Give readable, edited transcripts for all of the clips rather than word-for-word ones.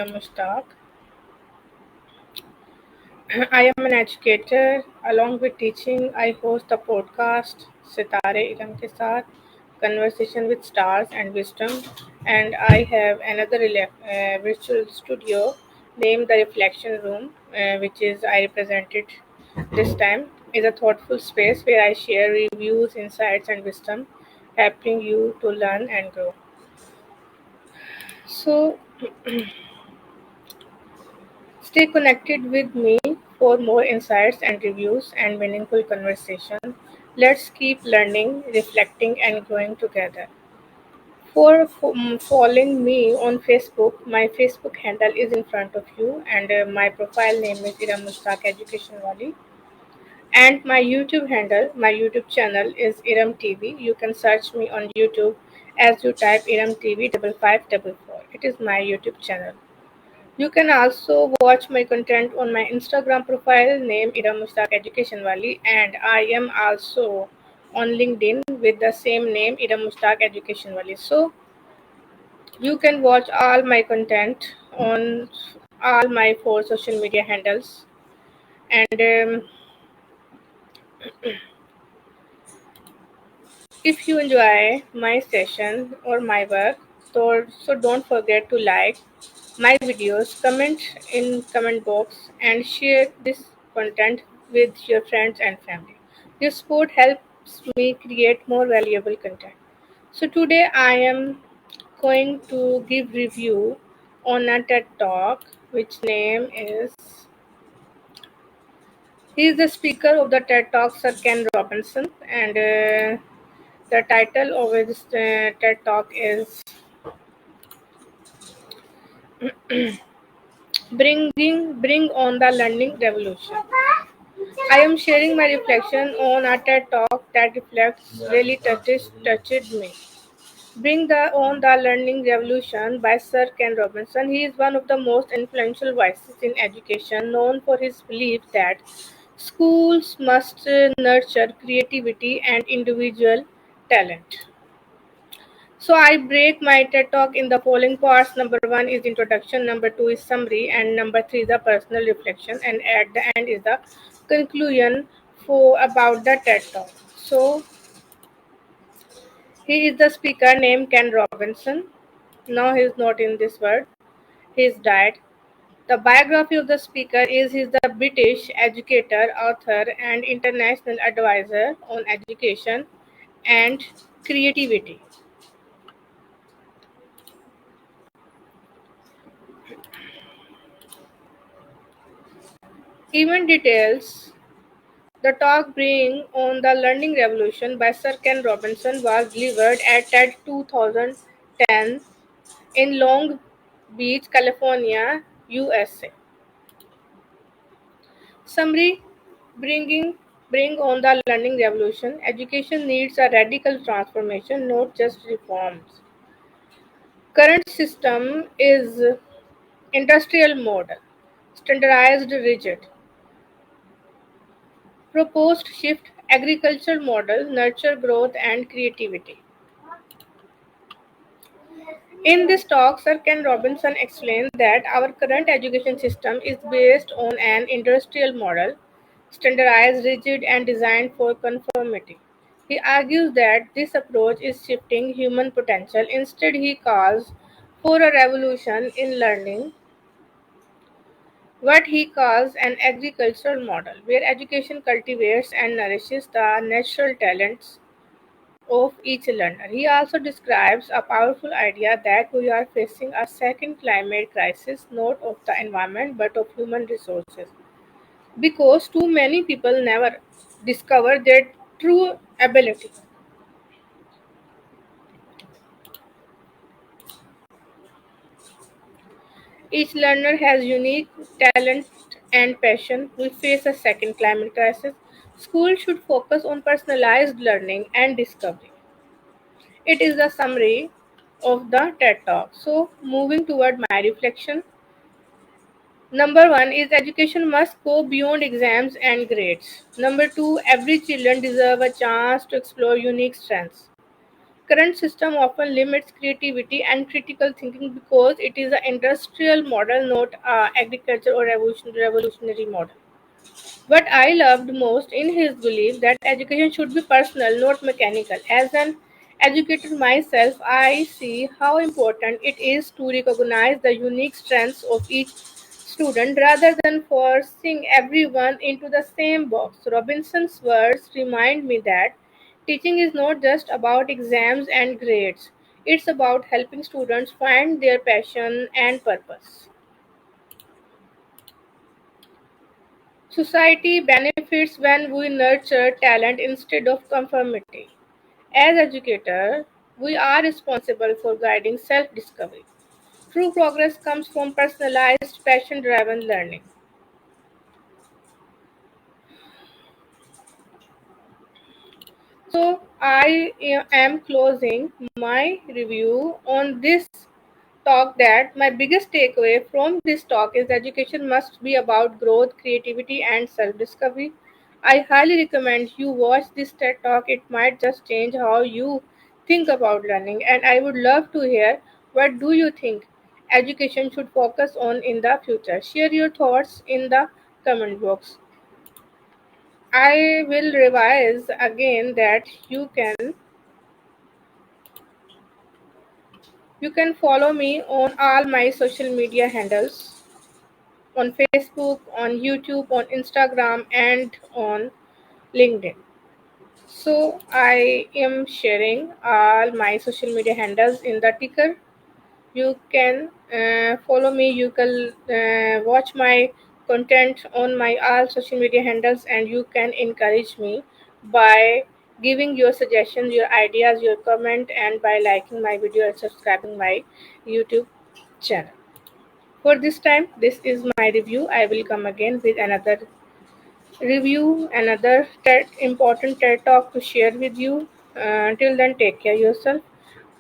Mushtaq. I am an educator. Along with teaching, I host the podcast Sitare Ilham ke Saath, Conversation with Stars and Wisdom. And I have another virtual studio named the Reflection Room, which is I represented this time, is a thoughtful space where I share reviews, insights, and wisdom, helping you to learn and grow. So, stay connected with me for more insights and reviews and meaningful conversation. Let's keep learning, reflecting, and growing together. For following me on Facebook, my Facebook handle is in front of you, and my profile name is Ira Mushtaq Education Wali. And my YouTube handle, my YouTube channel is Iram TV. You can search me on YouTube as you type Iram TV 5544. It is my YouTube channel. You can also watch my content on my Instagram profile named Ira Mushtaq Education Wali, and I am also on LinkedIn with the same name Ira Mushtaq Education Wali. So you can watch all my content on all my four social media handles. And if you enjoy my session or my work, so don't forget to like my videos, comment in comment box, and share this content with your friends and family. Your support helps me create more valuable content. So today I am going to give review on a TED Talk, which name is. He is the speaker of the TED Talk, Sir Ken Robinson, and the title of his TED Talk is Bring on the Learning Revolution. I am sharing my reflection on a TED Talk that reflects really touched me. Bring the on the Learning Revolution by Sir Ken Robinson. He is one of the most influential voices in education, known for his belief that schools must nurture creativity and individual talent. So I break my TED talk in the following parts. Number one is introduction, number two is summary, and number three is the personal reflection, and at the end is the conclusion for about the TED talk. So he is the speaker named Ken Robinson. Now he is not in this world. He is died. The biography of the speaker is he is the British educator, author, and international advisor on education and creativity. Event details. The talk Bring on the Learning Revolution by Sir Ken Robinson was delivered at TED 2010 in Long Beach, California, USA. Summary. Bringing Bring on the Learning Revolution. Education needs a radical transformation, not just reforms. Current system is industrial model, standardized rigid. Proposed shift agricultural model, nurture growth and creativity. In this talk, Sir Ken Robinson explains that our current education system is based on an industrial model, standardized, rigid, and designed for conformity. He argues that this approach is shifting human potential. Instead, he calls for a revolution in learning, what he calls an agricultural model, where education cultivates and nourishes the natural talents of each learner. He also describes a powerful idea that we are facing a second climate crisis, not of the environment but of human resources, because too many people never discover their true ability. Each learner has unique talent and passion. We face a second climate crisis. Schools should focus on personalized learning and discovery. It is the summary of the TED Talk. So, moving toward my reflection, number one is education must go beyond exams and grades. Number two, every children deserve a chance to explore unique strengths. current system often limits creativity and critical thinking because it is an industrial model, not agriculture or revolutionary model. What I loved most in his belief that education should be personal, not mechanical. As an educator myself, I see how important it is to recognize the unique strengths of each student rather than forcing everyone into the same box. Robinson's words remind me that teaching is not just about exams and grades. It's about helping students find their passion and purpose. Society benefits when we nurture talent instead of conformity. As educators, we are responsible for guiding self discovery. True progress comes from personalized, passion driven learning. So, am closing my review on this talk that my biggest takeaway from this talk is education must be about growth, creativity, and self discovery. I highly recommend you watch this TED talk. It might just change how you think about learning, and I would love to hear what do you think education should focus on in the future. Share your thoughts in the comment box. I will revise again that you can follow me on all my social media handles on Facebook, on YouTube, on Instagram, and on LinkedIn. So I am sharing all my social media handles in the ticker. You can follow me. You can watch my content on my all social media handles, and you can encourage me by giving your suggestions, your ideas, your comment, and by liking my video and subscribing my YouTube channel. For this time, this is my review. I will come again with another review, another important TED talk to share with you. Till then, take care yourself.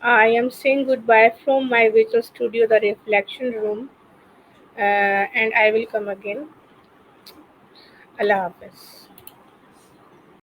I am saying goodbye from my virtual studio, the Reflection Room, and I will come again. Allah Hafiz.